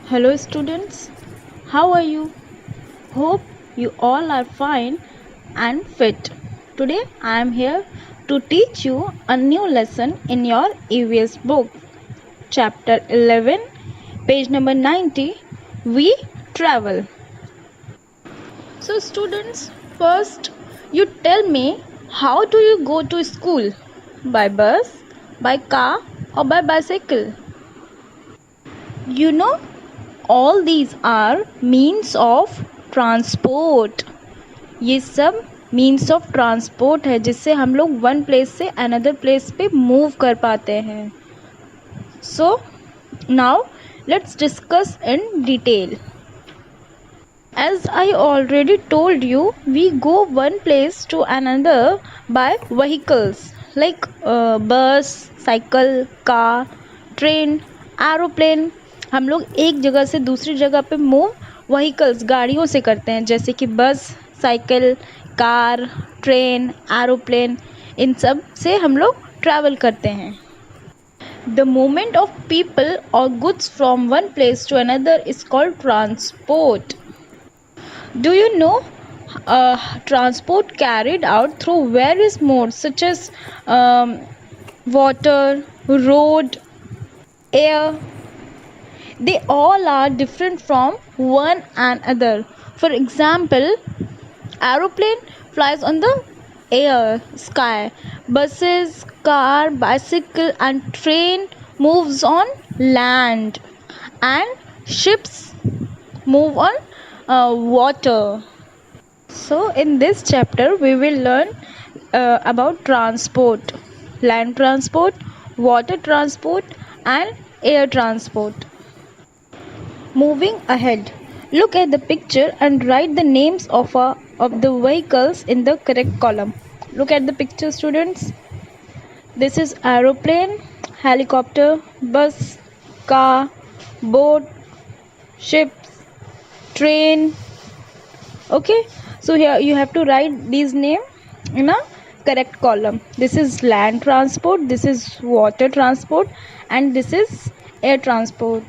Hello, students. How are you? Hope you all are fine and fit. Today I am here to teach you a new lesson in your EVS book. Chapter 11, page number 90. We travel. So, students, first you tell me, how do you go to school? By bus, by car, or by bicycle? You know, all these are means of transport. ये सब means of transport है जिससे हम लोग one place से another place पे move कर पाते हैं. So now let's discuss in detail. As I already told you, we go one place to another by vehicles like bus, cycle, car, train, aeroplane. हम लोग एक जगह से दूसरी जगह पे मूव व्हीकल्स गाड़ियों से करते हैं, जैसे कि bus, cycle, car, train, aeroplane. इन सब से हम लोग ट्रैवल करते हैं. द मूवमेंट ऑफ पीपल और goods from one place to another is called transport. Do you know transport carried out through various modes such as water, road, air? They all are different from one another. For example, aeroplane flies on the air, sky. Buses, car, bicycle and train moves on land. And ships move on water. So in this chapter we will learn about transport, land transport, water transport and air transport. Moving ahead, look at the picture and write the names of the vehicles in the correct column. Look at the picture, students. This is aeroplane, helicopter, bus, car, boat, ship, train. Okay, so here you have to write these names in a correct column. This is land transport, this is water transport, and this is air transport.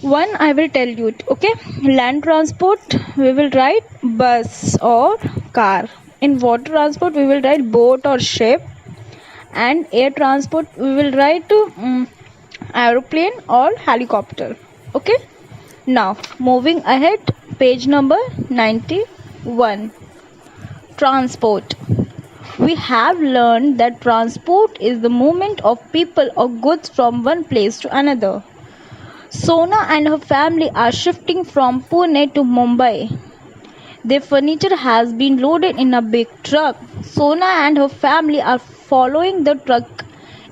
One I will tell you. Okay, land transport we will write bus or car. In water transport we will write boat or ship, and air transport we will write aeroplane or helicopter. Okay, now moving ahead, page number 91. Transport. We have learned that transport is the movement of people or goods from one place to another. Sona and her family are shifting from Pune to Mumbai. Their furniture has been loaded in a big truck. Sona and her family are following the truck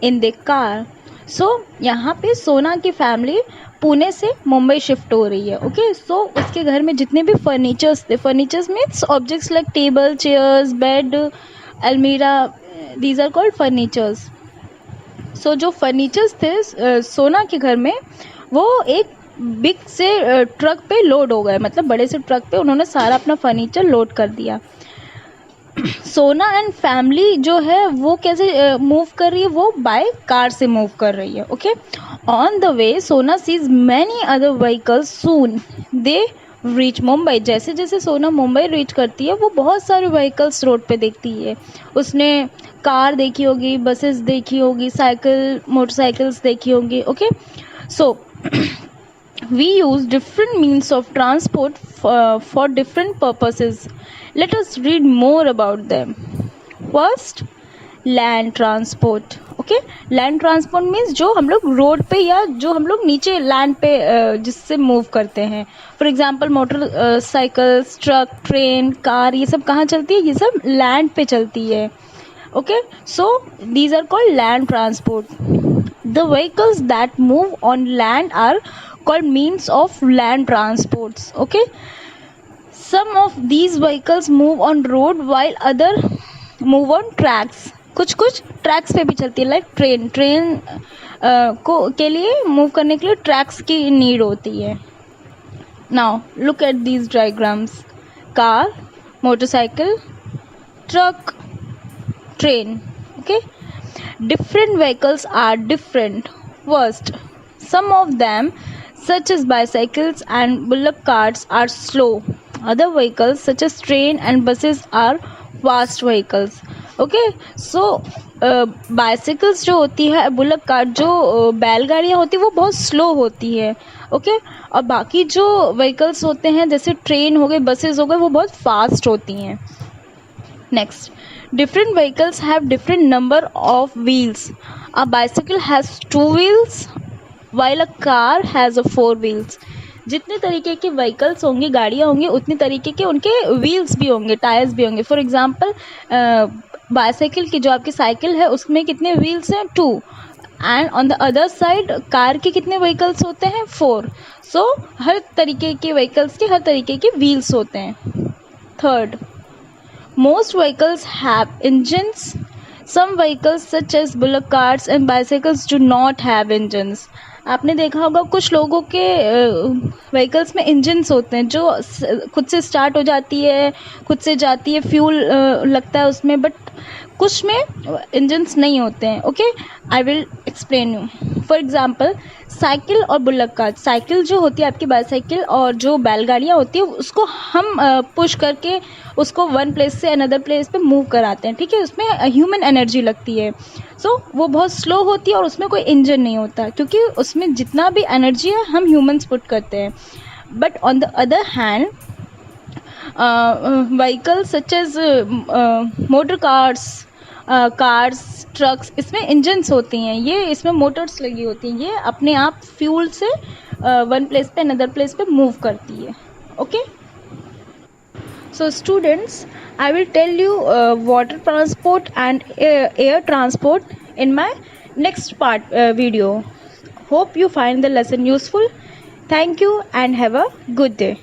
in their car. So यहाँ पे सोना की family Pune से Mumbai shift हो रही है. Okay, सो उसके घर में जितने भी फर्नीचर्स थे, furnitures means objects like table, chairs, bed, अलमीरा, दीज आर कॉल्ड फर्नीचर्स. सो जो फर्नीचर्स थे सोना के घर में, वो एक बिग से ट्रक पे लोड हो गए. मतलब बड़े से ट्रक पे उन्होंने सारा अपना फर्नीचर लोड कर दिया. सोना एंड फैमिली जो है वो कैसे मूव कर रही है, वो बाय कार से मूव कर रही है. Okay, on the way Sona sees many other vehicles. Soon they reach Mumbai. जैसे जैसे सोना मुंबई रीच करती है वो बहुत सारे व्हीकल्स रोड पे देखती है. उसने कार देखी होगी, बसेस देखी होगी, साइकिल, मोटरसाइकिल्स देखी होंगी. Okay, so we use different means of transport for different purposes. Let us read more about them. First, land transport. Okay, land transport means जो हम लोग रोड पे या जो हम लोग नीचे लैंड पे जिससे मूव करते हैं. For example motor cycles, truck, train, car, ये सब कहाँ चलती है? ये सब लैंड पे चलती है. Okay, so these are called land transport. The vehicles that move on land are called means of land transports. Okay, some of these vehicles move on road while other move on tracks. कुछ tracks पे भी चलती है. Like train को के लिए move करने के लिए ट्रैक्स की नीड होती है. Now look at these diagrams. Car, motorcycle, truck, train. Okay, different vehicles are different. First, some of them such as bicycles and bullock carts are slow. Other vehicles such as train and buses are fast vehicles. Okay so bicycles जो होती है, bullock cart जो बैलगाड़ियाँ होती है वो बहुत slow होती है. ओके और बाकी जो व्हीकल्स होते हैं जैसे ट्रेन हो गए, बसेस हो गए, वो बहुत फास्ट होती हैं. Next, different vehicles have different number of wheels. A bicycle has 2 wheels while a car has a 4 wheels. जितने तरीके के व्हीकल्स होंगे, गाड़ियाँ होंगी, उतने तरीके के उनके व्हील्स भी होंगे, टायर्स भी होंगे. फॉर एग्जांपल बाइसाइकिल की जो आपकी साइकिल है उसमें कितने व्हील्स हैं? 2. And on the other side car के कितने व्हीकल्स होते हैं? 4. सो हर तरीके के व्हीकल्स के हर तरीके के व्हील्स होते हैं. Third, most vehicles have engines. Some vehicles such as bullock carts and bicycles do not have engines. आपने देखा होगा कुछ लोगों के व्हीकल्स में इंजन्स होते हैं जो खुद से स्टार्ट हो जाती है, खुद से जाती है, फ्यूल लगता है उसमें, बट कुछ में इंजन्स नहीं होते हैं. Okay, I will explain you. For example cycle और बुलक कार्ट. साइकिल जो होती है आपकी बाइसाइकिल और जो बैलगाड़ियाँ होती है उसको हम पुश करके उसको वन प्लेस से अनदर प्लेस पे मूव कराते हैं. ठीक है, उसमें ह्यूमन एनर्जी लगती है. सो वो बहुत स्लो होती है और उसमें कोई इंजन नहीं होता क्योंकि उसमें जितना भी एनर्जी है हम ह्यूमंस पुट करते हैं. But on the other hand vehicles such as motor cars, trucks, इसमें इंजन्स होती हैं, ये इसमें मोटर्स लगी होती हैं, ये अपने आप फ्यूल से वन प्लेस पे अनदर प्लेस पे मूव करती है. Okay, so students, I will tell you water transport and air transport in my next part video. Hope you find the lesson useful. Thank you and have a good day.